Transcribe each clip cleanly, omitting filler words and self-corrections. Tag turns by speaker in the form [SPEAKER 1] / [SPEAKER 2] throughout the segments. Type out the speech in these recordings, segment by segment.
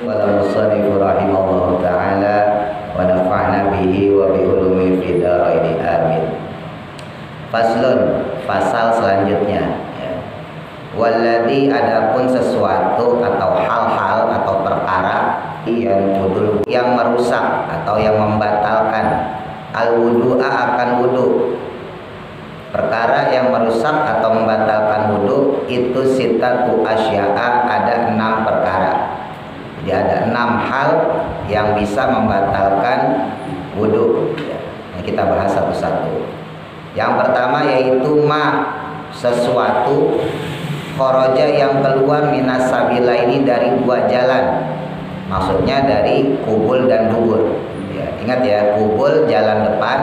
[SPEAKER 1] Wal musannif rahimahullahu taala wa nafa'na bihi wa bi ulumi fid dharain amin. Faslun, pasal selanjutnya ya. Walladzi adapun sesuatu atau hal-hal atau perkara yang merusak atau yang membatalkan al-wudu'a akan wudu. Perkara yang merusak atau membatalkan wudu itu sitatu asya'a, ada 6 perkara. Jadi ada 6 hal yang bisa membatalkan wudu ya. Nah, kita bahas satu-satu. Yang pertama yaitu sesuatu kharaja yang keluar minas sabila ini dari 2 jalan. Maksudnya dari kubul dan dubur ya. Ingat ya, kubul jalan depan,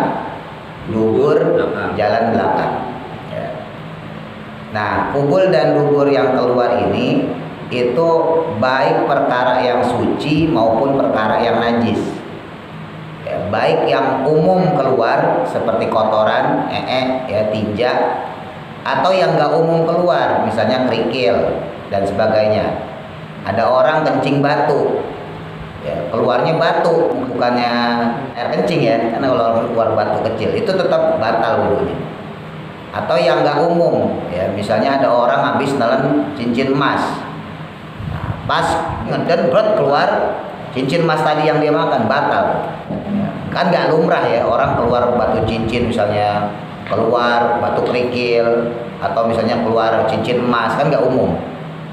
[SPEAKER 1] dubur jalan belakang ya. Nah, kubul dan dubur yang keluar ini itu baik perkara yang suci maupun perkara yang najis ya. Baik yang umum keluar seperti kotoran, ya, tinja, atau yang gak umum keluar misalnya kerikil dan sebagainya. Ada orang kencing batu ya, keluarnya batu, bukannya air kencing ya, karena kalau keluar batu kecil itu tetap batal wudunya. Atau yang nggak umum ya, misalnya ada orang habis nelen cincin emas, nah, pas ngeden berat keluar cincin emas tadi yang dia makan, batal ya. Kan nggak lumrah ya orang keluar batu cincin, misalnya keluar batu kerikil atau misalnya keluar cincin emas, kan nggak umum.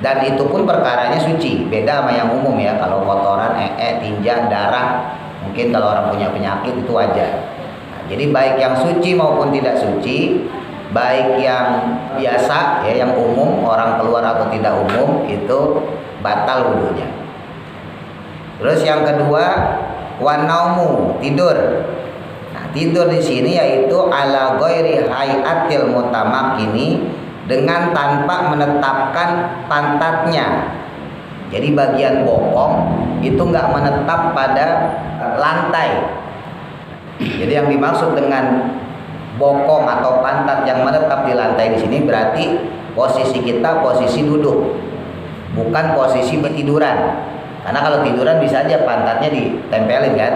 [SPEAKER 1] Dan itu pun perkaranya suci, beda sama yang umum ya. Kalau kotoran, tinja, darah, mungkin kalau orang punya penyakit itu wajar. Nah, jadi baik yang suci maupun tidak suci, baik yang biasa ya, yang umum, orang keluar atau tidak umum, itu batal wudunya. Terus yang kedua, wanaumu, tidur. Nah, tidur di sini yaitu ala ghairi hayatil mutamakkini, dengan tanpa menetapkan pantatnya. Jadi bagian bokong itu nggak menetap pada lantai. Jadi yang dimaksud dengan bokong atau pantat yang menetap di lantai di sini berarti posisi kita posisi duduk, bukan posisi bertiduran. Karena kalau tiduran bisa aja pantatnya ditempelin kan.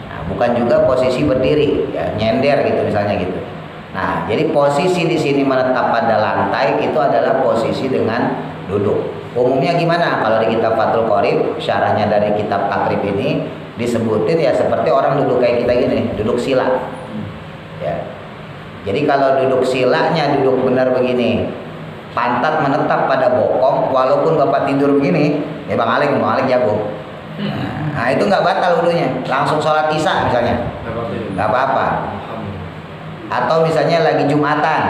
[SPEAKER 1] Nah, bukan juga posisi berdiri, ya, nyender gitu misalnya gitu. Nah, jadi posisi di sini menetap pada lantai itu adalah posisi dengan duduk. Umumnya gimana? Kalau di kitab Fathul Qorib, syarahnya dari kitab Takrib ini disebutin ya seperti orang duduk kayak kita gini, duduk sila. Ya. Jadi kalau duduk silanya duduk benar begini, pantat menetap pada bokong, walaupun Bapak tidur begini, ya Bang Alik jago. Nah, itu nggak batal wudunya. Langsung sholat isya misalnya, nggak apa-apa. Atau misalnya lagi Jumatan,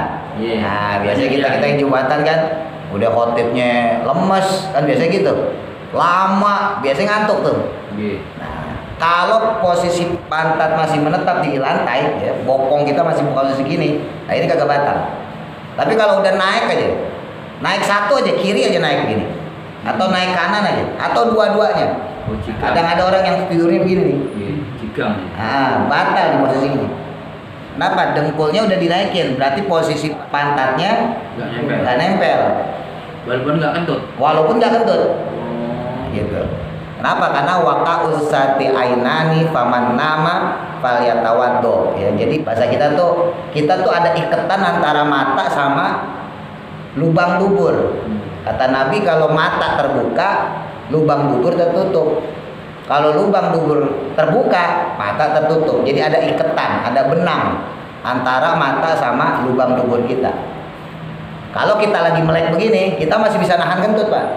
[SPEAKER 1] nah biasanya kita yang Jumatan kan udah khotibnya lemes kan, biasanya gitu, lama, biasanya ngantuk tuh. Nah, kalau posisi pantat masih menetap di lantai ya, bokong kita masih posisi gini, nah ini kagak batal. Tapi kalau udah naik aja, naik satu aja, kiri aja naik gini, atau naik kanan aja, atau dua-duanya. Kadang ada orang yang tidurnya begini nih, batal di posisi ini. Kenapa? Dengkulnya udah dinaikin, berarti posisi pantatnya nggak nempel. Walaupun nggak kentut. Gitu. Kenapa? Karena waqa'us sati ainani faman nama falyatawaddo. Ya, jadi bahasa kita tuh ada ikatan antara mata sama lubang dubur. Kata Nabi kalau mata terbuka, lubang dubur tertutup. Kalau lubang dubur terbuka, mata tertutup. Jadi ada ikatan, ada benang antara mata sama lubang dubur kita. Kalau kita lagi melek begini, kita masih bisa nahan kentut, Pak.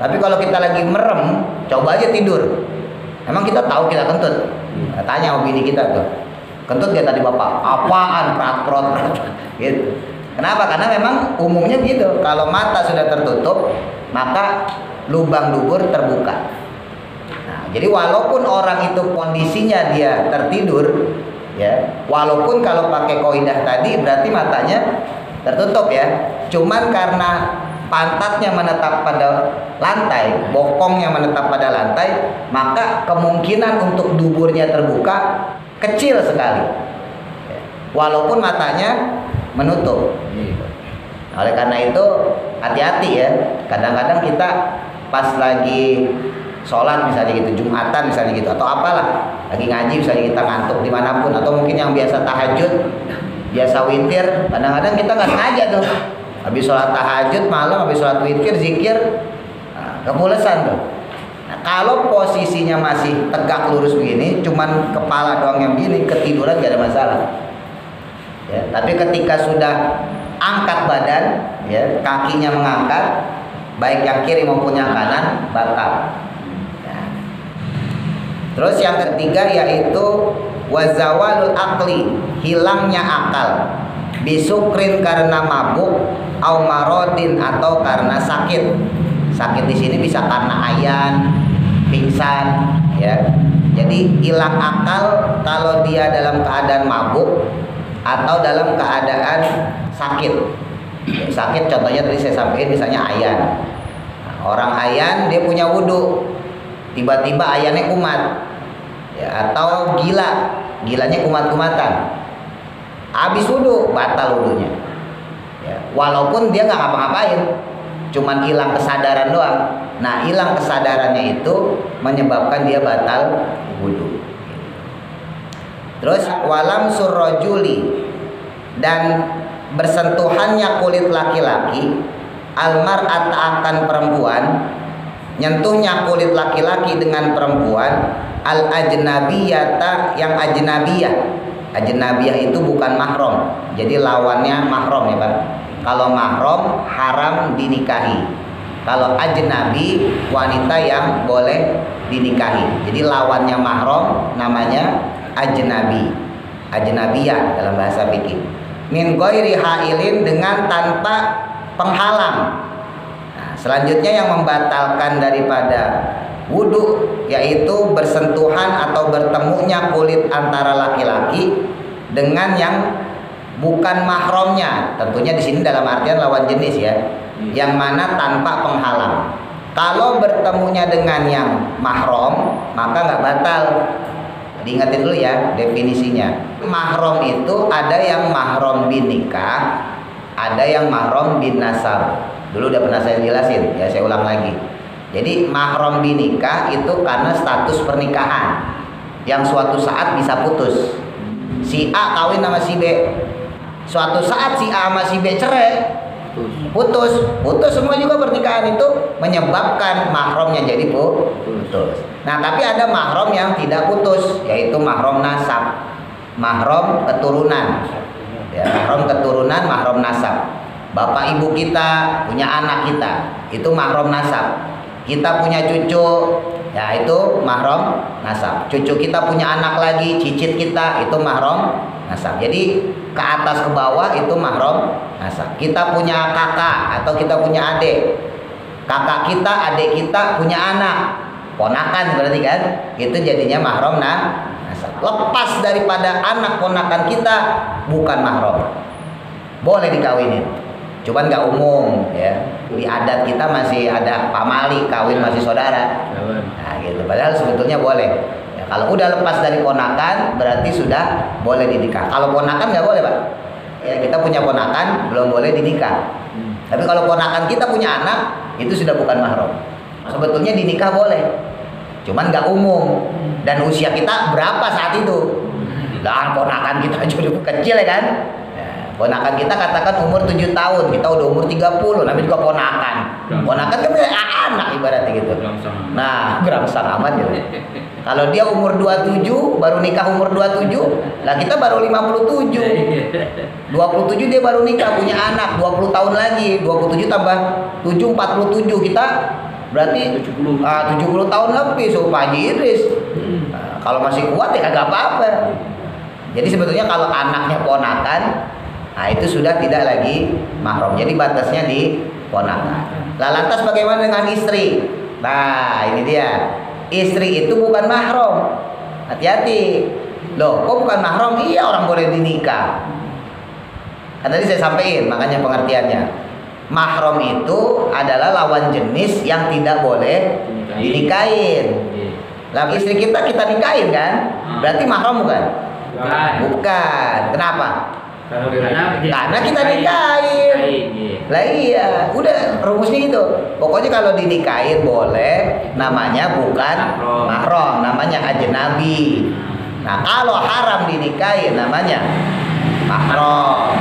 [SPEAKER 1] Tapi kalau kita lagi merem, coba aja tidur. Emang kita tahu kita kentut? Tanya sama bini kita tuh, kentut gak tadi Bapak? Apaan? Prat-prot. Gitu. Kenapa? Karena memang umumnya begitu. Kalau mata sudah tertutup, maka lubang dubur terbuka. Jadi walaupun orang itu kondisinya dia tertidur, ya, walaupun kalau pakai kaidah tadi berarti matanya tertutup ya, cuman karena pantatnya menetap pada lantai, bokongnya menetap pada lantai, maka kemungkinan untuk duburnya terbuka kecil sekali, walaupun matanya menutup. Oleh karena itu hati-hati ya, kadang-kadang kita pas lagi sholat misalnya gitu, Jumatan misalnya gitu, atau apalah, lagi ngaji misalnya kita ngantuk dimanapun, atau mungkin yang biasa tahajud, biasa witir, kadang-kadang kita nggak sengaja tuh, habis sholat tahajud malam, habis sholat witir, zikir, kepulesan tuh. Nah, kalau posisinya masih tegak lurus begini, cuman kepala doang yang begini, ketiduran gak ada masalah. Ya, tapi ketika sudah angkat badan, ya, kakinya mengangkat, baik yang kiri maupun yang kanan, batal. Terus yang ketiga yaitu wazawalul akli, hilangnya akal, bisukrin karena mabuk, au marodin atau karena sakit. Sakit di sini bisa karena ayan, pingsan, ya. Jadi hilang akal kalau dia dalam keadaan mabuk atau dalam keadaan sakit. Sakit contohnya tadi saya sampaikan misalnya ayan. Nah, orang ayan dia punya wudhu, tiba-tiba ayannya kumat, ya, atau gilanya kumat-kumatan, habis wudhu batal wudhunya, ya, walaupun dia nggak ngapa-ngapain, cuman hilang kesadaran doang. Nah, hilang kesadarannya itu menyebabkan dia batal wudhu. Terus walam surrojuli, dan bersentuhannya kulit laki-laki, almar'at akan perempuan, nyentuhnya kulit laki-laki dengan perempuan, al ajnabiyata yang ajnabiyah. Ajnabiyah itu bukan mahram, jadi lawannya mahram ya Pak. Kalau mahram haram dinikahi, kalau ajnabi wanita yang boleh dinikahi. Jadi lawannya mahram namanya ajnabi, ajnabiyah dalam bahasa fikih. Min ghairi hailin, dengan tanpa penghalang. Nah, selanjutnya yang membatalkan daripada wudhu yaitu bersentuhan atau bertemunya kulit antara laki-laki dengan yang bukan mahramnya. Tentunya di sini dalam artian lawan jenis ya, yang mana tanpa penghalang. Kalau bertemunya dengan yang mahram maka nggak batal. Diingatin dulu ya definisinya. Mahram itu ada yang mahram bin nikah, ada yang mahram bin nasab. Dulu udah pernah saya jelasin, ya saya ulang lagi. Jadi mahram bin nikah itu karena status pernikahan yang suatu saat bisa putus. Si A kawin sama si B, suatu saat si A sama si B cerai, putus semua juga pernikahan itu menyebabkan mahramnya jadi putus. Nah, tapi ada mahram yang tidak putus, yaitu mahram nasab, mahram keturunan, ya, mahram keturunan, mahram nasab. Bapak ibu kita punya anak kita, itu mahram nasab. Kita punya cucu, ya itu mahram nasab. Cucu kita punya anak lagi, cicit kita, itu mahram nasab. Jadi ke atas ke bawah itu mahram nasab. Kita punya kakak atau kita punya adik, kakak kita, adik kita punya anak, ponakan berarti kan, itu jadinya mahram nasab. Lepas daripada anak ponakan kita bukan mahram, boleh dikawinin, cuman nggak umum ya. Di adat kita masih ada pamali, kawin masih saudara. Nah gitu, padahal sebetulnya boleh. Ya, kalau udah lepas dari ponakan berarti sudah boleh dinikah. Kalau ponakan nggak boleh Pak. Ya, kita punya ponakan belum boleh dinikah. Tapi kalau ponakan kita punya anak itu sudah bukan mahram. Sebetulnya dinikah boleh, cuman nggak umum. Dan usia kita berapa saat itu? Lah ponakan kita juga kecil ya kan. Ponakan kita katakan umur 7 tahun, kita udah umur 30, namanya juga ponakan. Ponakan kan anak ibaratnya gitu. Nah, gerangsang amat gitu. Kalau dia umur 27, baru nikah umur 27, lah kita baru 57. 27 dia baru nikah, punya anak, 20 tahun lagi, 27 tambah 7, 47, kita berarti 70 tahun lebih, so Pak Haji Idris. Nah, kalau masih kuat ya kagak apa-apa. Jadi sebetulnya kalau anaknya ponakan, nah itu sudah tidak lagi mahram. Jadi batasnya di ponakan. Lah lantas bagaimana dengan istri? Nah ini dia. Istri itu bukan mahram. Hati-hati. Loh kok bukan mahram? Iya orang boleh dinikah. Kan tadi saya sampaikan makanya pengertiannya. Mahram itu adalah lawan jenis yang tidak boleh dinikahin. Lah istri kita nikahin kan? Berarti mahram bukan? Bukan. Kenapa? Karena kita nikahin. Lah iya, udah rumusnya gitu. Pokoknya kalau dinikahin boleh, namanya bukan mahram, namanya ajnabi. Nah, kalau haram dinikahin namanya mahram.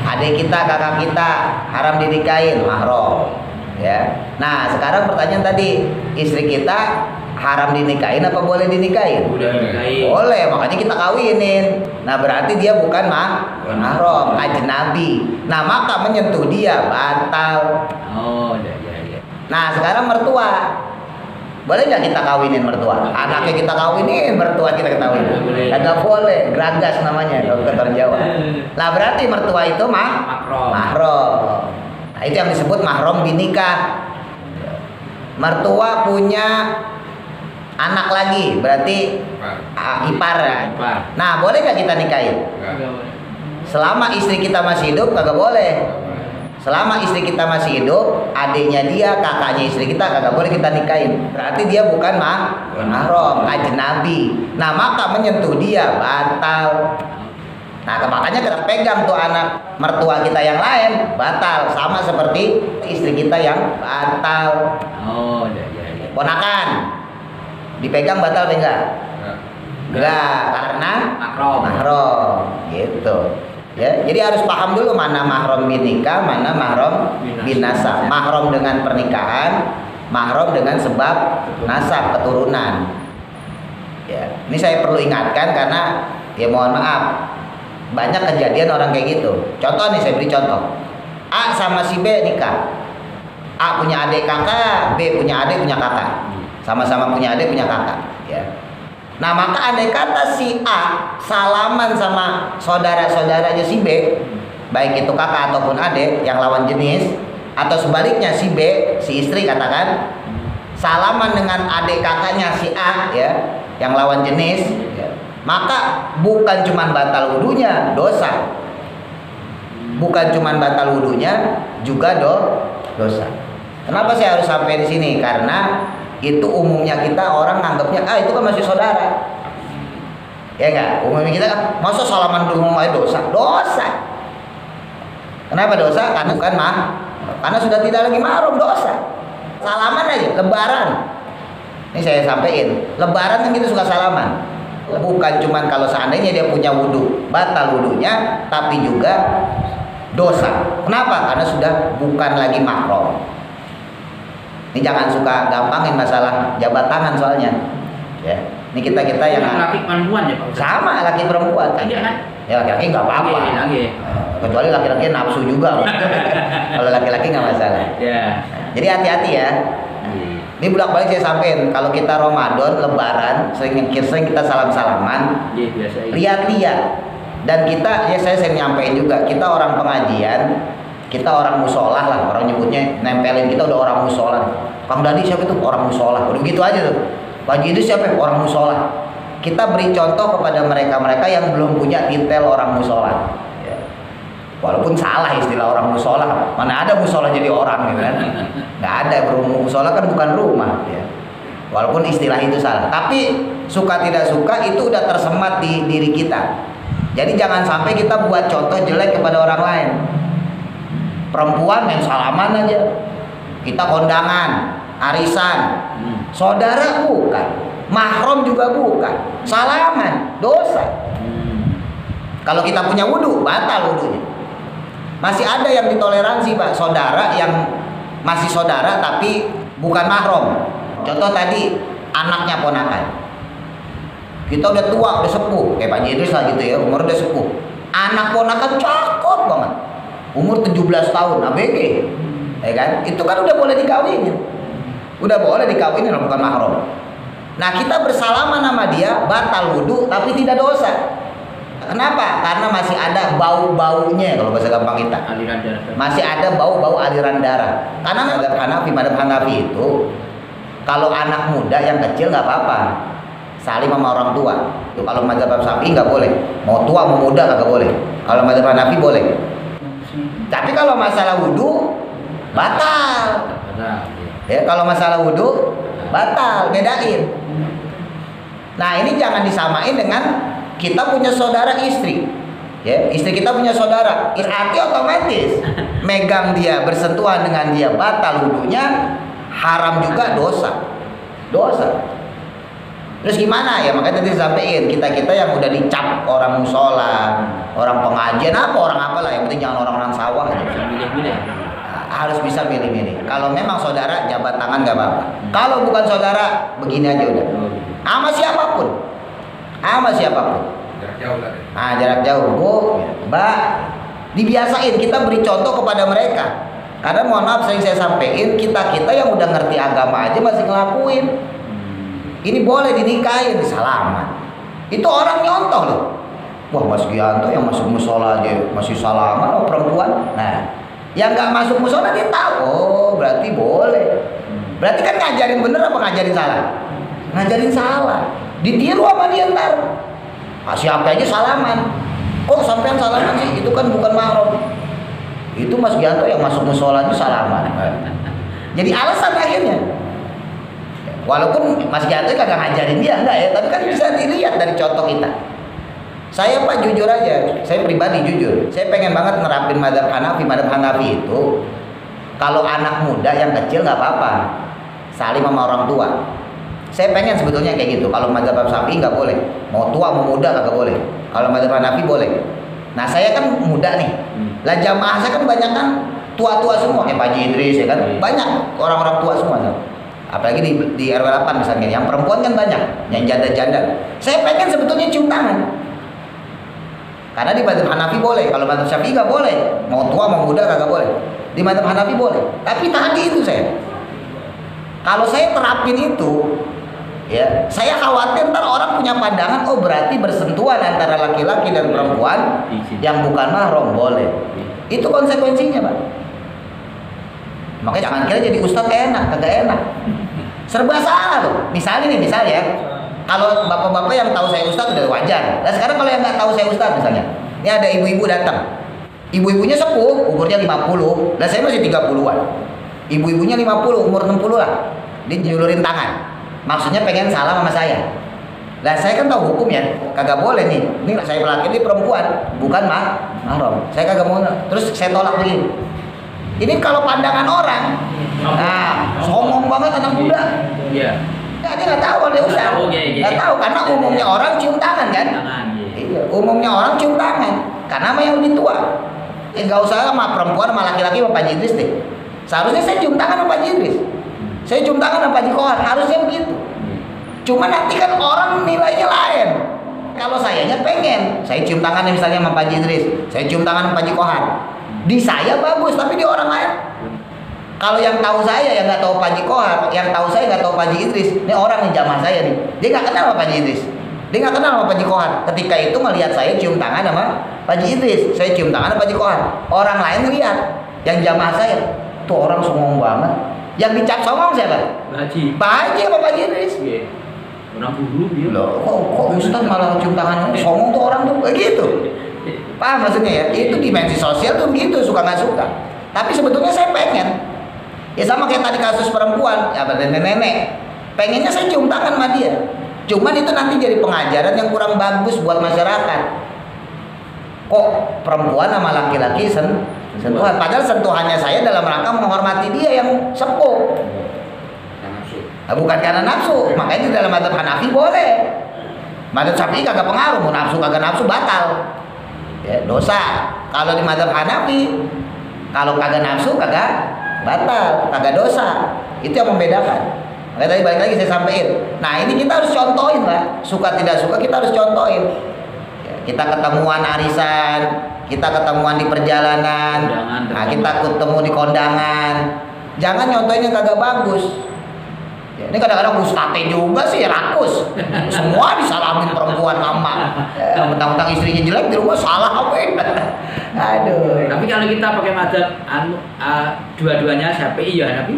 [SPEAKER 1] Adik kita, kakak kita haram dinikahin, mahram. Ya. Nah, sekarang pertanyaan tadi, istri kita haram dinikahin apa boleh dinikahin?
[SPEAKER 2] Udah dinikahin.
[SPEAKER 1] Boleh, makanya kita kawinin. Nah, berarti dia bukan mahram, ajnabi. Nah, maka menyentuh dia batal.
[SPEAKER 2] Oh, ya.
[SPEAKER 1] Nah, sekarang mertua. Boleh nggak kita kawinin mertua? Anaknya kita kawinin, mertua kita kawinin. Kagak boleh, geragas namanya, dokter orang Jawa. Nah, berarti mertua itu mahram. Nah, itu yang disebut mahram binikah. Mertua punya anak lagi, berarti ipar ya. Nah, boleh nggak kita nikahin? Selama istri kita masih hidup, kagak boleh. Selama istri kita masih hidup, adiknya dia, kakaknya istri kita kagak boleh kita nikahin. Berarti dia bukan mahram, ajnabi. Nah, maka menyentuh dia batal. Nah, makanya kita pegang tuh anak mertua kita yang lain batal, sama seperti istri kita yang batal.
[SPEAKER 2] Oh, ya.
[SPEAKER 1] Ponakan dipegang batal enggak? Enggak, karena mahram gitu. Ya, jadi harus paham dulu mana mahram binikah, mana mahram binasab. Mahram dengan pernikahan, mahram dengan sebab nasab keturunan. Ya, ini saya perlu ingatkan karena ya mohon maaf, banyak kejadian orang kayak gitu. Contoh nih, saya beri contoh. A sama si B nikah. A punya adik kakak, B punya adik punya kakak. Sama-sama punya adik punya kakak, ya. Nah, maka andai kata si A salaman sama saudara-saudaranya si B, baik itu kakak ataupun adik yang lawan jenis, atau sebaliknya si B, si istri katakan, salaman dengan adik kakaknya si A, ya, yang lawan jenis, ya, maka bukan cuma batal wudunya, dosa. Bukan cuma batal wudunya, juga dosa. Kenapa saya harus sampai di sini? Karena itu umumnya kita orang nganggapnya itu kan masih saudara, ya enggak? Umumnya kita masa salaman dulu aja dosa. Kenapa dosa? Karena bukan karena sudah tidak lagi mahram, dosa. Salaman aja lebaran, ini saya sampaikan, lebaran kan kita suka salaman. Bukan cuman kalau seandainya dia punya wudhu batal wudhunya, tapi juga dosa. Kenapa? Karena sudah bukan lagi mahram. Ini jangan suka gampangin masalah jabat tangan soalnya. Ya. Ini kita yang
[SPEAKER 2] laki perempuan ya Pak Ustaz?
[SPEAKER 1] Sama laki perempuan kan.
[SPEAKER 2] Iya kan?
[SPEAKER 1] Ya laki-laki nggak apa-apa. Kecuali laki-laki nafsu juga. Kalau laki-laki nggak masalah.
[SPEAKER 2] Ya.
[SPEAKER 1] Jadi hati-hati ya. Ini bolak-balik saya sampein, kalau kita Ramadan, Lebaran, sering kita salam-salaman.
[SPEAKER 2] Iya, biasa.
[SPEAKER 1] Lihat-lihat. Dan kita, ya saya sering nyampein juga, kita orang pengajian, kita orang musola lah, orang nyebutnya nempelin kita udah orang musola. Kang Dadi siapa itu? Orang musola. Udah gitu aja tuh. Pak Jidis siapa? Orang musola. Kita beri contoh kepada mereka-mereka yang belum punya titel orang musola. Ya. Walaupun salah istilah orang musola, mana ada musola jadi orang gitu kan? Nggak ada, musola kan bukan rumah. Ya. Walaupun istilah itu salah, tapi suka tidak suka itu udah tersemat di diri kita. Jadi jangan sampai kita buat contoh jelek kepada orang lain. Perempuan yang salaman aja, kita kondangan, arisan, saudara bukan, mahram juga bukan, salaman, dosa. Kalau kita punya wudhu, batal wudhunya. Masih ada yang ditoleransi Pak, saudara yang masih saudara tapi bukan mahram. Contoh tadi, anaknya ponakan. Kita udah tua, udah sepuh, kayak Pak Idris lah gitu ya, umur udah sepuh. Anak ponakan cakep banget. Umur 17 tahun, ABG, ya kan? Itu kan udah boleh dikawinin, udah boleh dikawinin, bukan mahram. Nah kita bersalaman sama dia, batal wudhu, tapi tidak dosa. Kenapa? Karena masih ada bau-baunya, kalau bahasa gampang kita.
[SPEAKER 2] Aliran darah. Masih
[SPEAKER 1] ada bau-bau aliran darah. Karena madhab Hanafi itu, kalau anak muda yang kecil nggak apa-apa, salim sama orang tua. Itu kalau madhab Syafi'i nggak boleh. Mau tua mau muda nggak boleh. Kalau madhab Hanafi boleh. Tapi kalau masalah wudhu batal. Ya, kalau masalah wudhu batal, bedain. Nah ini jangan disamain dengan kita punya saudara istri Ya, istri kita punya saudara, arti otomatis megang dia, bersentuhan dengan dia batal wudunya, haram juga, dosa. Terus gimana ya? Makanya tadi disampaikan kita yang udah dicap orang musola, orang pengajian orang apalah, yang penting jangan orang sawah aja. Harus bisa milih-milih. Kalau memang saudara jabat tangan gak apa-apa. Kalau bukan saudara begini aja udah. Sama siapapun.
[SPEAKER 3] Jarak jauh lah.
[SPEAKER 1] Jarak jauh, Bu, Mbak. Dibiasain, kita beri contoh kepada mereka. Karena mohon maaf sering saya sampaikan, kita yang udah ngerti agama aja masih ngelakuin. Ini boleh dinikahin, salaman. Itu orang nyontoh loh. Wah, Mas Gianto yang masuk musola aja masih salaman sama perempuan. Nah, yang nggak masuk musola dia tahu, oh berarti boleh. Berarti kan ngajarin bener apa ngajarin salah? Ngajarin salah. Ditiru sama dia ntar. Siapa aja salaman. Kok sampean salaman sih? Itu kan bukan mahram. Itu Mas Gianto yang masuk musola aja salaman. Jadi alasan akhirnya. Walaupun Mas Gianto kagak ngajarin dia, enggak ya, tapi kan bisa dilihat dari contoh kita. Saya Pak jujur aja, saya pribadi jujur, saya pengen banget nerapin mazhab Hanafi. Mazhab Hanafi itu kalau anak muda yang kecil nggak apa-apa, salim sama orang tua. Saya pengen sebetulnya kayak gitu. Kalau mazhab Syafi'i nggak boleh, mau tua mau muda kagak boleh. Kalau mazhab Hanafi boleh. Nah saya kan muda nih, lah jamaah saya kan banyak kan tua-tua semua, kayak Pak Haji Idris ya kan, banyak orang-orang tua semua tuh. Apalagi di RW 8 misalnya, yang perempuan kan banyak, yang janda-janda. Saya pengen sebetulnya cium tangan. Karena di mazhab Hanafi boleh, kalau mazhab Syafi'i nggak boleh. Mau tua mau muda kagak boleh. Di mazhab Hanafi boleh. Tapi tadi itu kalau saya terapin itu, ya, saya khawatir ntar orang punya pandangan, oh berarti bersentuhan antara laki-laki dan perempuan yang bukan mahram boleh. Itu konsekuensinya, Pak. Makanya jangan kira jadi ustadz kagak enak. Serba salah loh. Misalnya ya, kalau bapak-bapak yang tahu saya ustadz udah wajar. Nah sekarang kalau yang nggak tahu saya ustadz misalnya, ini ada ibu-ibu datang. Ibu-ibunya sepuh, umurnya 50. Nah saya masih 30-an. Ibu-ibunya 50, umur 60 lah. Dia nyulurin tangan. Maksudnya pengen salam sama saya. Nah saya kan tahu hukumnya, kagak boleh nih. Ini saya laki, ini perempuan, bukan mahram. Saya kagak mau. Terus saya tolak begini. Ini kalau pandangan orang, nah, songong banget anak muda.
[SPEAKER 2] Iya.
[SPEAKER 1] Dia nggak tahu dia usah. Nggak tahu karena umumnya orang cium tangan kan. Iya, umumnya orang cium tangan. Karena sama yang lebih tua. Nggak usah sama perempuan, sama laki-laki, sama Pak Haji Idris deh. Seharusnya saya cium tangan sama Pak Haji Idris. Saya cium tangan sama Pak Haji Kohar. Harusnya begitu. Cuma nanti kan orang nilainya lain. Kalau sayanya pengen, saya cium tangan misalnya sama Pak Haji Idris, saya cium tangan sama Pak Haji Kohar. Di saya bagus, tapi di orang lain. Kalau yang tahu saya, yang nggak tahu Pak Haji Kohar, yang tahu saya nggak tahu Pak Haji Idris, ini orang nih jamaah saya nih, dia nggak kenal sama Pak Haji Idris, dia nggak kenal sama Pak Haji Kohar. Ketika itu ngelihat saya cium tangan sama Pak Haji Idris, saya cium tangan sama Pak Haji Kohar. Orang lain ngelihat, yang jamaah saya, tuh orang songong banget. Yang dicap songong siapa? Pak Haji sama Pak Haji Idris.
[SPEAKER 2] Orang dulu dia.
[SPEAKER 1] Loh, kok Ustaz malah cium tangan songong tuh orang tuh begitu. Paham maksudnya ya? Itu dimensi sosial tuh begitu, suka nggak suka. Tapi sebetulnya saya pengen, ya sama kayak tadi kasus perempuan, ya nenek-nenek, pengennya saya cium tangan sama dia. Cuman itu nanti jadi pengajaran yang kurang bagus buat masyarakat. Kok perempuan sama laki-laki sentuhan? Padahal sentuhannya saya dalam rangka menghormati dia yang sepuh. Nah, bukan karena nafsu. Makanya di dalam mazhab Hanafi boleh. Mazhab Syafi'i kagak pengaruh, mau nafsu kagak nafsu batal. Ya, dosa. Kalau di mazhab Hanafi, kalau kagak nafsu kagak batal, kagak dosa. Itu yang membedakan. Makanya tadi balik lagi saya sampaikan. Nah ini kita harus contohin lah. Suka tidak suka kita harus contohin. Ya, kita ketemuan arisan, kita ketemuan di perjalanan, nah kita ketemu di kondangan. Jangan nyontohin yang kagak bagus. Ya, ini kadang-kadang ustadz juga sih rakus. Semua disalamin perempuan mama. Mentang-mentang istrinya jelek di rumah salah apa? Aduh.
[SPEAKER 2] Tapi kalau kita pakai mazhab dua-duanya Syafi'i ya Hanafi.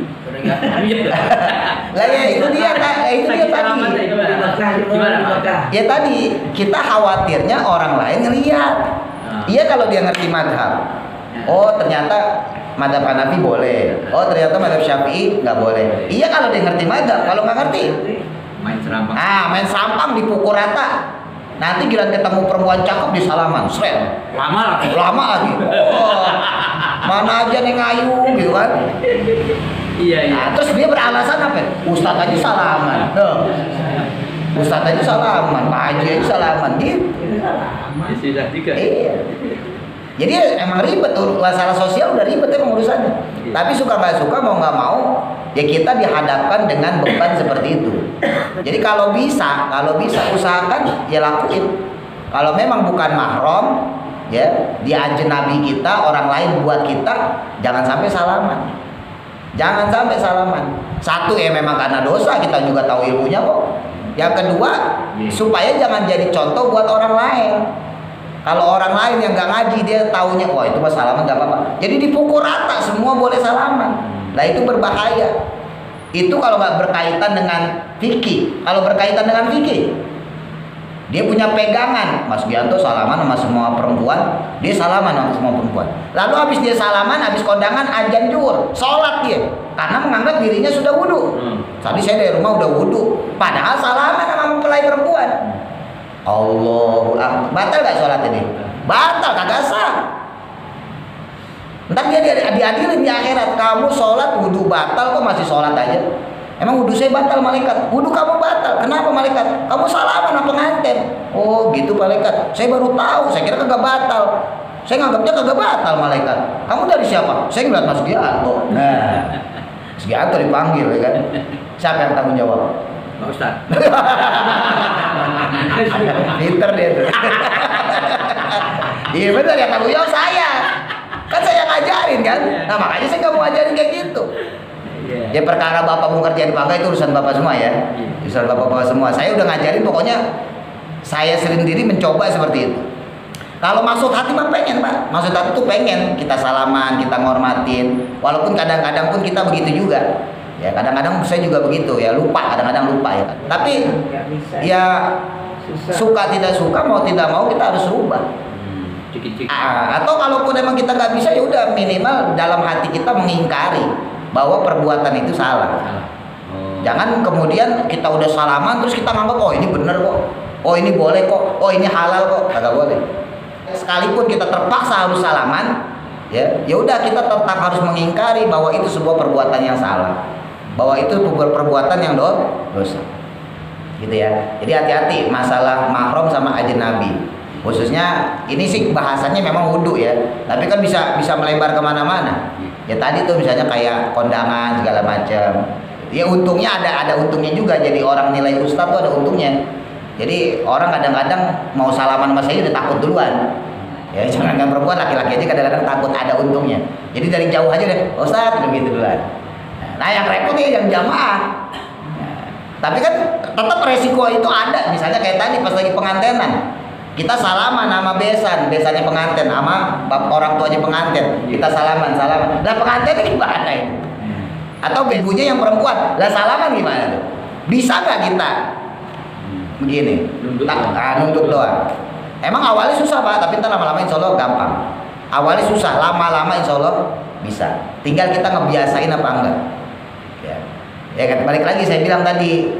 [SPEAKER 1] Lah ya itu dia Kak, itu dia tadi.
[SPEAKER 2] Gimana?
[SPEAKER 1] Ya tadi kita khawatirnya orang lain ngelihat. Iya kalau dia ngerti mazhab. Oh ternyata mazhab Hanafi boleh. Oh ternyata mazhab Syafi'i nggak boleh. Iya kalau dia ngerti mazhab. Kalau nggak ngerti,
[SPEAKER 2] Main serampang.
[SPEAKER 1] main serampang dipukul rata. Nanti giliran ketemu perempuan cakep di salaman, seret.
[SPEAKER 2] Lama lagi.
[SPEAKER 1] Lama lagi. Oh, mana aja nih ngayu gitu kan.
[SPEAKER 2] Iya, iya.
[SPEAKER 1] Nah, terus dia beralasan apa? Ustadz aja salaman. Ustadz aja salaman, Pak Haji aja salaman gitu.
[SPEAKER 2] Sudah tiga.
[SPEAKER 1] Iya. Jadi emang ribet, masalah sosial udah ribet emang urusannya. Tapi suka nggak suka, mau nggak mau, ya kita dihadapkan dengan beban seperti itu. Jadi kalau bisa usahakan ya lakuin. Kalau memang bukan mahram, ya dia ajnabi kita, orang lain buat kita, jangan sampai salaman. Jangan sampai salaman. Satu ya memang karena dosa, kita juga tahu ilmunya kok. Yang kedua, supaya jangan jadi contoh buat orang lain. Kalau orang lain yang nggak ngaji, dia taunya, wah itu mah salaman nggak apa-apa. Jadi dipukul rata, semua boleh salaman. Nah itu berbahaya. Itu kalau nggak berkaitan dengan fikih. Kalau berkaitan dengan fikih, dia punya pegangan. Mas Gianto salaman sama semua perempuan, dia salaman sama semua perempuan. Lalu habis dia salaman, habis kondangan azan zuhur, sholat dia, karena menganggap dirinya sudah wudhu. Tadi saya dari rumah udah wudhu, padahal salaman sama mempelai perempuan. Allahu Akbar. Batal gak sholat ini? Batal, kagak sah. Ntar dia diadilin di akhirat. Kamu sholat wudhu batal kok masih sholat aja? Emang wudhu saya batal malaikat? Wudhu kamu batal. Kenapa malaikat? Kamu salaman sama pengantin. Oh gitu malaikat. Saya baru tahu. Saya kira kagak batal. Saya nganggapnya kagak batal malaikat. Kamu dari siapa? Saya ngeliat Mas Gianto. Nah, Mas Gianto dipanggil ya kan. Siapa yang tanggung jawab?
[SPEAKER 2] Pak Ustaz.
[SPEAKER 1] Pinter dia tuh. Iya benar ya, tanggung jawab saya. Kan saya ngajarin kan. Nah makanya saya nggak mau ngajarin kayak gitu. Ya perkara bapak mau kerja di Bangka itu urusan bapak semua ya. Urusan bapak-bapak semua. Saya udah ngajarin, pokoknya saya sendiri mencoba seperti itu. Kalau maksud hati mah pengen Pak. Maksud hati tuh pengen kita salaman, kita ngormatin. Walaupun kadang-kadang pun kita begitu juga. Ya kadang-kadang saya juga begitu ya, lupa, kadang-kadang lupa ya. Tapi ya suka tidak suka, mau tidak mau kita harus rubah. Atau kalaupun emang kita nggak bisa, ya udah minimal dalam hati kita mengingkari bahwa perbuatan itu salah. Jangan kemudian kita udah salaman terus kita nganggap oh ini bener kok, oh ini boleh kok, oh ini halal kok, kagak boleh. Sekalipun kita terpaksa harus salaman, ya udah kita tetap harus mengingkari bahwa itu sebuah perbuatan yang salah. Bahwa itu perbuatan yang dosa, gitu ya. Jadi hati-hati masalah mahram sama ajnabi. Khususnya ini sih bahasanya memang wudhu ya, tapi kan bisa melebar kemana-mana. Ya tadi tuh misalnya kayak kondangan segala macam. Ya untungnya ada untungnya juga. Jadi orang nilai ustadz tuh ada untungnya. Jadi orang kadang-kadang mau salaman sama saya udah takut duluan. Ya jangankan perempuan, laki-laki aja kadang-kadang takut, ada untungnya. Jadi dari jauh aja deh, ustadz udah gitu duluan. Nah yang repotnya yang jamaah. Tapi kan tetap resiko itu ada. Misalnya kayak tadi pas lagi pengantenan, kita salaman sama besannya pengantin sama orang tuanya pengantin. Kita salaman. Lah pengantinnya gimana itu? Atau ibunya yang perempuan, lah salaman gimana tuh? Bisa nggak kita begini? Nunduk doang. Emang awalnya susah Pak, tapi ntar lama-lama insya Allah gampang. Awalnya susah, lama-lama insya Allah bisa. Tinggal kita ngebiasain apa enggak. Ya kan balik lagi saya bilang tadi,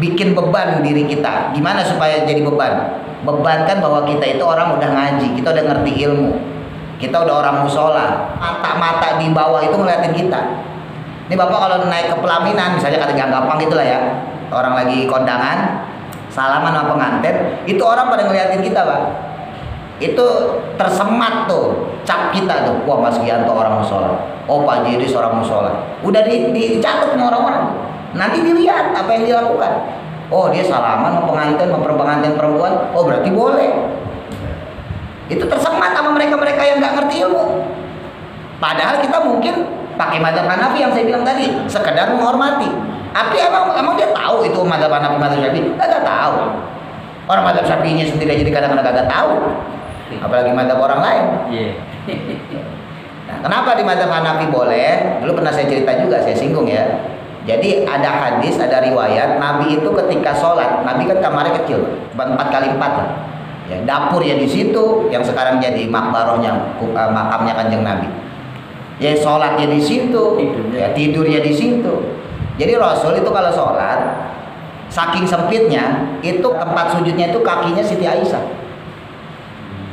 [SPEAKER 1] bikin beban diri kita. Gimana supaya jadi beban? Bebankan bahwa kita itu orang udah ngaji, kita udah ngerti ilmu, kita udah orang musola. Mata-mata di bawah itu ngeliatin kita. Ini bapak kalau naik ke pelaminan, misalnya kata gampang gitulah ya, orang lagi kondangan, salaman sama pengantin, itu orang pada ngeliatin kita Pak. Itu tersemat tuh cap kita tuh, wah Mas Gianto orang musola, oh Pak Jiris orang musola, udah dicatat sama orang-orang. Nanti dilihat apa yang dilakukan. Oh dia salaman sama pengantin perempuan, oh berarti boleh. Itu tersemat sama mereka yang nggak ngerti ilmu. Padahal kita mungkin pakai madzhab Hanafi yang saya bilang tadi, sekedar menghormati. Tapi emang dia tahu itu madzhab Hanafi, madzhab Syafi'i? Nggak tahu. Orang madzhab Syafi'inya sendiri aja kadang-kadang nggak tahu. Apalagi madzhab orang lain. Nah, kenapa di madzhab Hanafi boleh? Dulu pernah saya cerita juga, saya singgung ya. Jadi ada hadis, ada riwayat Nabi itu ketika sholat, Nabi kan kamarnya kecil, 4x4 lah. Ya, dapur ya di situ, yang sekarang jadi makbarohnya, makamnya Kanjeng Nabi. Ya sholatnya di situ, ya tidurnya di situ. Jadi Rasul itu kalau sholat saking sempitnya itu tempat sujudnya itu kakinya Siti Aisyah.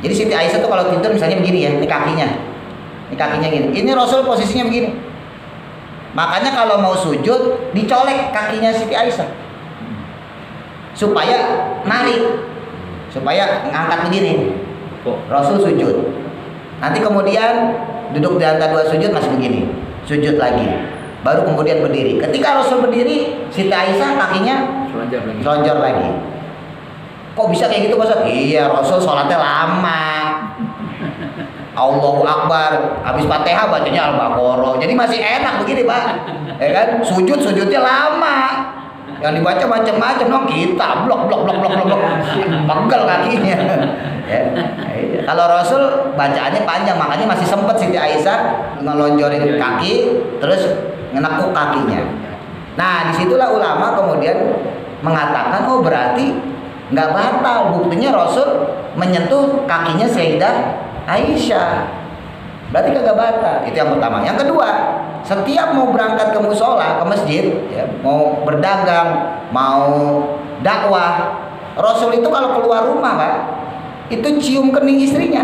[SPEAKER 1] Jadi Siti Aisyah tuh kalau tidur misalnya begini ya, ini kakinya gini. Ini Rasul posisinya begini. Makanya kalau mau sujud dicolek kakinya Siti Aisyah supaya narik, supaya ngangkat begini. Rasul sujud. Nanti kemudian duduk di antara dua sujud masih begini, sujud lagi, baru kemudian berdiri. Ketika Rasul berdiri, Siti Aisyah kakinya selonjor lagi. Kok bisa kayak gitu Ustaz? Iya, Rasul sholatnya lama. Allahu Akbar, habis Fatihah bacanya Al-Baqarah. Jadi masih enak begini, Pak. Ya kan? Sujudnya lama. Yang dibaca macam-macam dong, kita blok. Pegel kakinya. Ya. Kalau Rasul bacaannya panjang, makanya masih sempet Siti Aisyah ngelonjorin kaki terus ngenekuk kakinya. Nah, disitulah ulama kemudian mengatakan, oh berarti nggak batal. Buktinya Rasul menyentuh kakinya Sayyidah Aisyah, berarti kagak batal. Itu yang pertama. Yang kedua, setiap mau berangkat ke musola, ke masjid, ya, mau berdagang, mau dakwah, Rasul itu kalau keluar rumah, Pak, itu cium kening istrinya.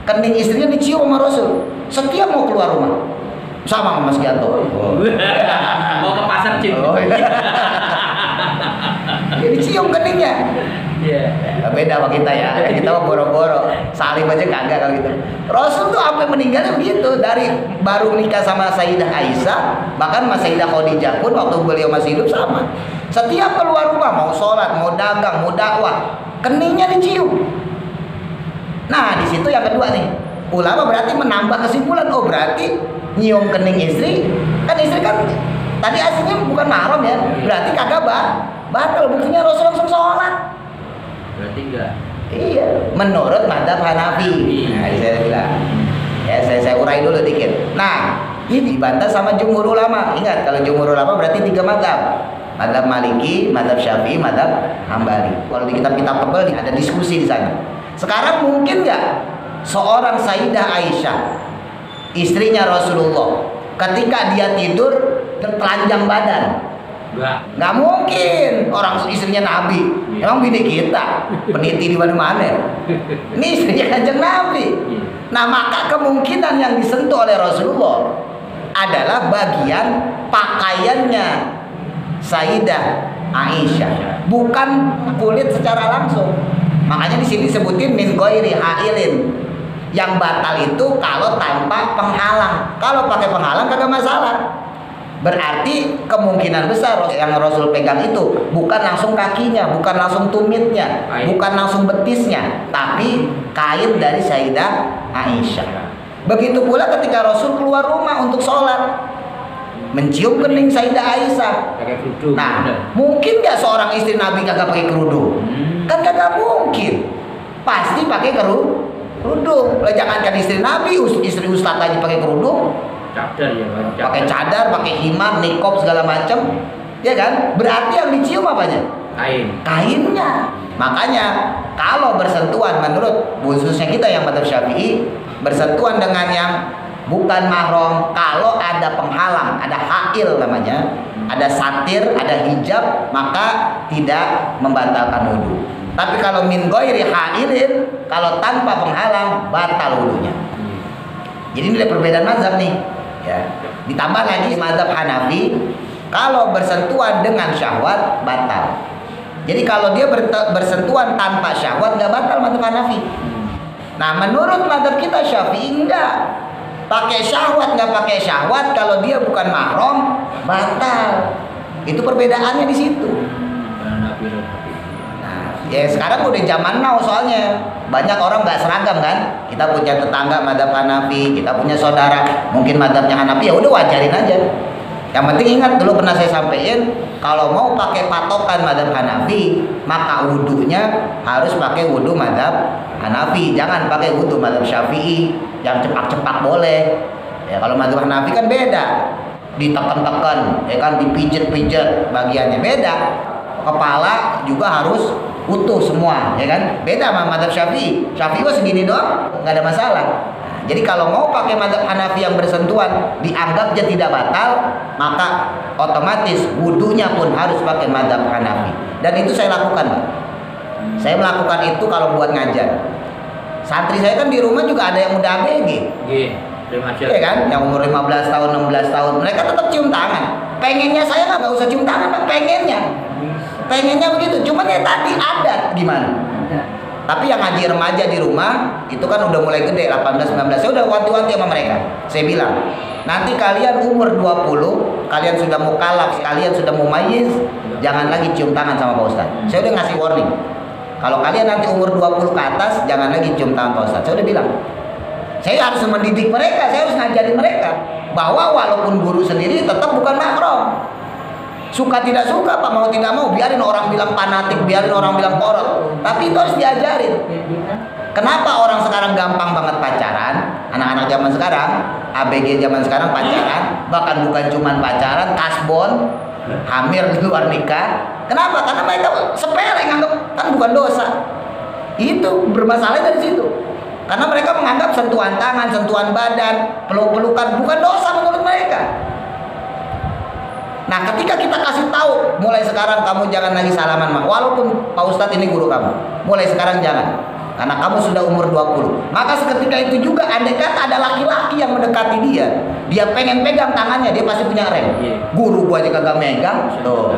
[SPEAKER 1] Kening istrinya dicium sama Rasul. Setiap mau keluar rumah, sama Mas Gianto. Oh.
[SPEAKER 2] Mau ke pasar cium.
[SPEAKER 1] Oh, iya. Jadi cium keningnya.
[SPEAKER 2] Yeah.
[SPEAKER 1] Beda sama kita ya. Kita mau boro-boro, salim aja kagak kalau gitu. Rasul tuh sampai meninggalnya begitu, dari baru nikah sama Sayyidah Aisyah, bahkan Mas Sayyidah Khadijah pun waktu beliau masih hidup sama. Setiap keluar rumah, mau sholat, mau dagang, mau dakwah, keningnya dicium. Nah, di situ yang kedua nih, ulama berarti menambah kesimpulan, oh berarti nyium kening istri, kan istri kan tadi aslinya bukan mahram ya, berarti kagak batal. Buktinya Rasul langsung sholat.
[SPEAKER 2] Berarti enggak.
[SPEAKER 1] Iya, menurut mazhab Hanafi. Nah, saya bilang. Ya, saya urai dulu dikit. Nah, ini dibantah sama jumhur ulama. Ingat, kalau jumhur ulama berarti 3 mazhab. Mazhab Maliki, mazhab Syafi'i, mazhab Hambali. Kalau di kitab-kitab tebal ada diskusi di sana. Sekarang mungkin nggak seorang Sayyidah Aisyah, istrinya Rasulullah, ketika dia tidur telanjang badan? Nggak mungkin, orang istrinya Nabi. Emang bini kita peniti di mana-mana. Ini istrinya Kanjeng Nabi. Nah, maka kemungkinan yang disentuh oleh Rasulullah adalah bagian pakaiannya Sayyidah Aisyah, bukan kulit secara langsung. Makanya di sini sebutin min ghairi hailin. Yang batal itu kalau tanpa penghalang. Kalau pakai penghalang kagak masalah. Berarti kemungkinan besar yang Rasul pegang itu bukan langsung kakinya, bukan langsung tumitnya, bukan langsung betisnya, tapi kain dari Sayyidah Aisyah. Begitu pula ketika Rasul keluar rumah untuk sholat, mencium kening Sayyidah Aisyah. Nah, mungkin nggak seorang istri Nabi kagak pakai kerudung? Kan kagak mungkin. Pasti pakai kerudung. Jangankan istri Nabi, istri ustadz aja pakai kerudung.
[SPEAKER 2] Cadar ya,
[SPEAKER 1] pakai cadar, pakai himar, nikob segala macam, ya kan? Berarti yang dicium apanya? Kainnya. Makanya kalau bersentuhan, menurut khususnya kita yang mazhab Syafi'i, bersentuhan dengan yang bukan mahram, kalau ada penghalang, ada hail namanya, ada satir, ada hijab, maka tidak membatalkan wudu. Tapi kalau min ghairi hailin, kalau tanpa penghalang, batal wudunya. Jadi ini ada perbedaan mazhab nih. Ya. Ditambah lagi mazhab Hanafi, kalau bersentuhan dengan syahwat batal. Jadi kalau dia bersentuhan tanpa syahwat nggak batal mazhab Hanafi. Nah, menurut mazhab kita Syafi'i enggak. Pakai syahwat nggak pakai syahwat, kalau dia bukan mahram batal. Itu perbedaannya di situ. Ya sekarang udah zaman now soalnya banyak orang nggak seragam kan. Kita punya tetangga mazhab Hanafi, kita punya saudara mungkin mazhabnya Hanafi, ya udah wajarin aja. Yang penting ingat, dulu pernah saya sampaikan, kalau mau pakai patokan mazhab Hanafi, maka wudunya harus pakai wudu mazhab Hanafi, jangan pakai wudu mazhab Syafi'i yang cepak-cepak boleh. Ya kalau mazhab Hanafi kan beda, ditekan-tekan, ya kan, dipijet-pijet bagiannya beda. Kepala juga harus utuh semua, ya kan? Beda sama mazhab Syafi'i. Syafi'i mah segini doang, nggak ada masalah. Jadi kalau mau pakai mazhab Hanafi yang bersentuhan dianggap dia tidak batal, maka otomatis wudunya pun harus pakai mazhab Hanafi. Dan itu saya lakukan, Pak. Saya melakukan itu kalau buat ngajar. Santri saya kan di rumah juga ada yang udah ABG. Iya kan? Yang umur 15 tahun, 16 tahun, mereka tetap cium tangan. Pengennya saya nggak usah cium tangan, Pak. Pengennya begitu. Cuman ya tadi adat gimana? Tapi yang ngaji remaja di rumah itu kan udah mulai gede, 18, 19. Saya udah wanti-wanti sama mereka. Saya bilang, nanti kalian umur 20, kalian sudah mau kalaf, kalian sudah mau mayyiz, jangan lagi cium tangan sama Pak Ustadz. Saya udah ngasih warning. Kalau kalian nanti umur 20 ke atas, jangan lagi cium tangan Pak Ustadz. Saya udah bilang. Saya harus mendidik mereka, saya harus ngajarin mereka bahwa walaupun guru sendiri tetap bukan mahram. Suka tidak suka, Pak, mau tidak mau, biarin orang bilang fanatik, biarin orang bilang porot, tapi itu harus diajarin. Kenapa orang sekarang gampang banget pacaran? Anak-anak zaman sekarang, ABG zaman sekarang pacaran, bahkan bukan cuman pacaran, kasbon, hamil di luar nikah. Kenapa? Karena mereka sepele, nganggap kan bukan dosa. Itu bermasalah dari situ. Karena mereka menganggap sentuhan tangan, sentuhan badan, peluk-pelukan bukan dosa menurut mereka. Nah, ketika kita kasih tahu, mulai sekarang kamu jangan lagi salaman, Mak. Walaupun Pak Ustadz ini guru kamu, mulai sekarang jangan. Karena kamu sudah umur 20. Maka seketika itu juga andai kata ada laki-laki yang mendekati dia pengen pegang tangannya, dia pasti punya rem. Guru gua aja kagak megang. Tuh.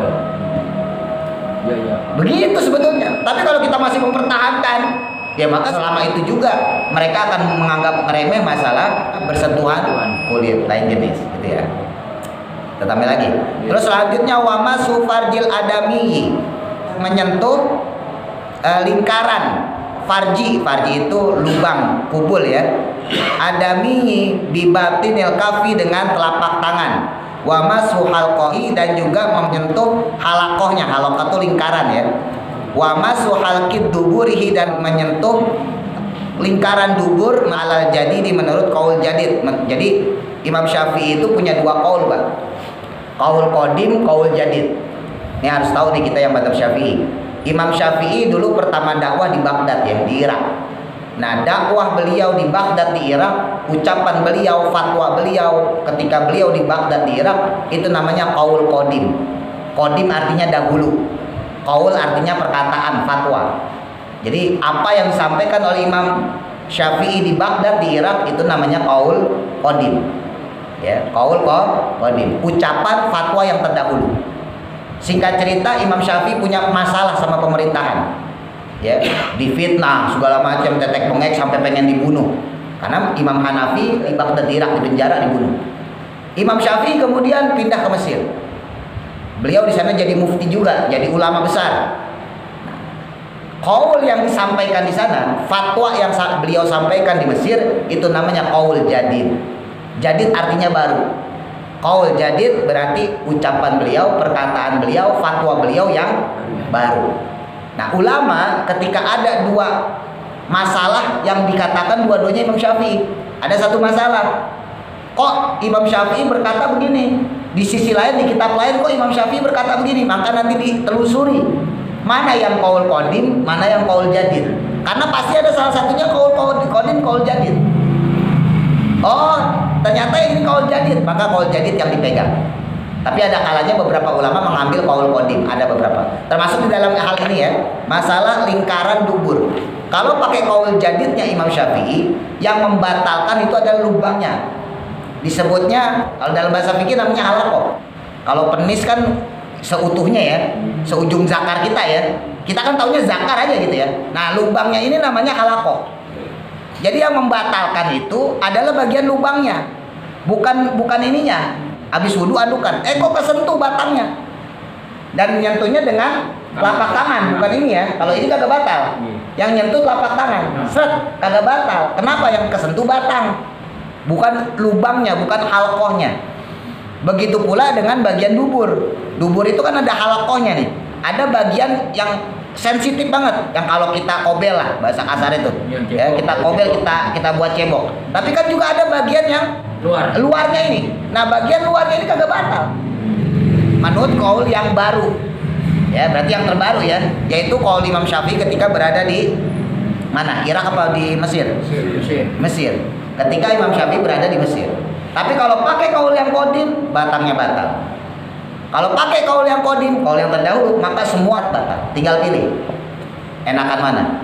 [SPEAKER 1] Begitu sebetulnya. Tapi kalau kita masih mempertahankan, ya maka selama itu juga mereka akan menganggap remeh masalah bersentuhan kulit lain jenis, gitu ya. Tetapi lagi. Terus selanjutnya wama sufarjil adami, menyentuh lingkaran farji. Farji itu lubang kubul ya. Adami bibatinil kafi, dengan telapak tangan. Wama suhalqohi, dan juga menyentuh halakohnya. Halakoh itu lingkaran ya. Wama suhalkid duburihi, dan menyentuh lingkaran dubur ma'alal jadidi menurut qaul jadid. Jadi Imam Syafi'i itu punya dua qaul, Pak. Qaul qadim, qaul jadid. Ini harus tahu nih kita yang mazhab Syafi'i. Imam Syafi'i dulu pertama dakwah di Baghdad ya, di Irak. Nah, dakwah beliau di Baghdad di Irak, ucapan beliau, fatwa beliau ketika beliau di Baghdad di Irak, itu namanya qaul qadim. Qadim artinya dahulu. Qaul artinya perkataan, fatwa. Jadi apa yang disampaikan oleh Imam Syafi'i di Baghdad di Irak itu namanya qaul qadim. Ya, qaul qadim, ucapan fatwa yang terdahulu. Singkat cerita, Imam Syafi'i punya masalah sama pemerintahan. Ya, difitnah segala macam, tetek bengek sampai pengen dibunuh. Karena Imam Hanafi di Baghdad di Irak, di penjara, dibunuh. Imam Syafi'i kemudian pindah ke Mesir. Beliau di sana jadi mufti juga, jadi ulama besar. Qaul yang disampaikan di sana, fatwa yang beliau sampaikan di Mesir, itu namanya qaul jadid. Jadid artinya baru. Qaul jadid berarti ucapan beliau, perkataan beliau, fatwa beliau yang baru. Nah, ulama ketika ada dua masalah yang dikatakan dua-duanya Imam Syafi'i, ada satu masalah, kok Imam Syafi'i berkata begini, di sisi lain, di kitab lain kok Imam Syafi'i berkata begini, maka nanti ditelusuri mana yang qaul qadim, mana yang qaul jadid. Karena pasti ada salah satunya qaul qadim, qaul jadid. Oh, ternyata ini qaul jadid, maka qaul jadid yang dipegang. Tapi ada kalanya beberapa ulama mengambil qaul qadim, ada beberapa. Termasuk di dalam hal ini ya, masalah lingkaran dubur. Kalau pakai qaul jadidnya Imam Syafi'i, yang membatalkan itu adalah lubangnya. Disebutnya kalau dalam bahasa fikih namanya halaqah. Kalau penis kan seutuhnya ya, seujung zakar kita ya. Kita kan taunya zakar aja gitu ya. Nah, lubangnya ini namanya halaqah. Jadi yang membatalkan itu adalah bagian lubangnya, bukan ininya. Habis wudhu adukan, kok kesentuh batangnya. Dan nyentuhnya dengan telapak tangan, bukan ini ya. Kalau ini kagak batal. Yang nyentuh telapak tangan, seret, kagak batal. Kenapa? Yang kesentuh batang, bukan lubangnya, bukan halqohnya. Begitu pula dengan bagian dubur. Dubur itu kan ada halqohnya nih. Ada bagian yang sensitif banget, yang kalau kita kobel lah bahasa kasar itu ya, kita kobel, kita buat cebok. Tapi kan juga ada bagian yang luarnya ini. Nah, bagian luarnya ini kagak batal menurut qaul yang baru ya, berarti yang terbaru ya, yaitu qaul Imam Syafi'i ketika berada di mana, Irak apa di Mesir? Mesir. Ketika Imam Syafi'i berada di Mesir. Tapi kalau pakai qaul yang qadim, batangnya batal. Kalau pakai kaul yang kodim, kaul yang terdahulu, maka semua batal. Tinggal pilih enakan mana.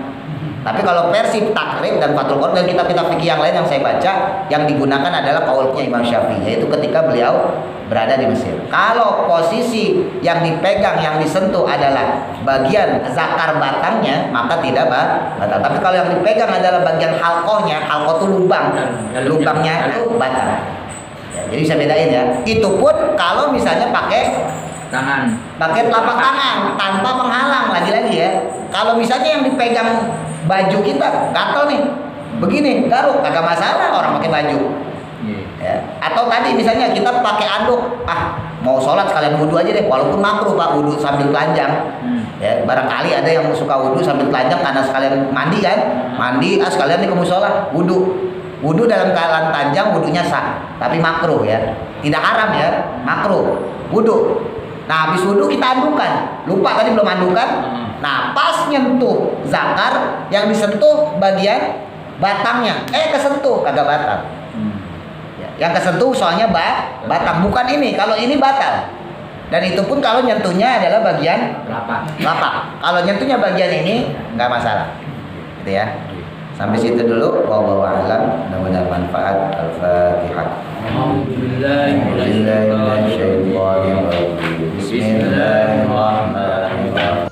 [SPEAKER 1] Tapi kalau versi takrib dan fathul qorib dan kitab-kitab fikih yang lain yang saya baca, yang digunakan adalah kaulnya Imam Syafi'i, yaitu ketika beliau berada di Mesir. Kalau posisi yang dipegang, yang disentuh adalah bagian zakar batangnya, maka tidak batal. Tapi kalau yang dipegang adalah bagian halqohnya, halqoh itu lubangnya itu batal. Ya, jadi bisa bedain ya. Itu pun kalau misalnya pakai telapak tangan tanpa penghalang, lagi-lagi ya. Kalau misalnya yang dipegang baju kita gatel nih, begini garuk, kagak masalah orang pakai baju. Ya. Atau tadi misalnya kita pakai anduk, mau sholat sekalian wudhu aja deh, walaupun makruh Pak wudhu sambil telanjang. Ya, barangkali ada yang suka wudhu sambil telanjang karena sekalian mandi kan, mandi sekalian nih ke musola wudhu dalam keadaan telanjang, wudhunya sah, tapi makruh ya, tidak haram ya, makruh wudhu. Nah habis wudhu kita andukan, lupa tadi belum andukan. Nah pas nyentuh zakar, yang disentuh bagian batangnya, kesentuh, kagak batal. Yang kesentuh soalnya batang, bukan ini. Kalau ini batal. Dan itu pun kalau nyentuhnya adalah bagian telapak. Kalau nyentuhnya bagian ini nggak masalah. Gitu ya. Sampai situ dulu. Wallahu a'lam. Mudah-mudahan manfaat. Al-Fatihah. Bismillahirrahmanirrahim.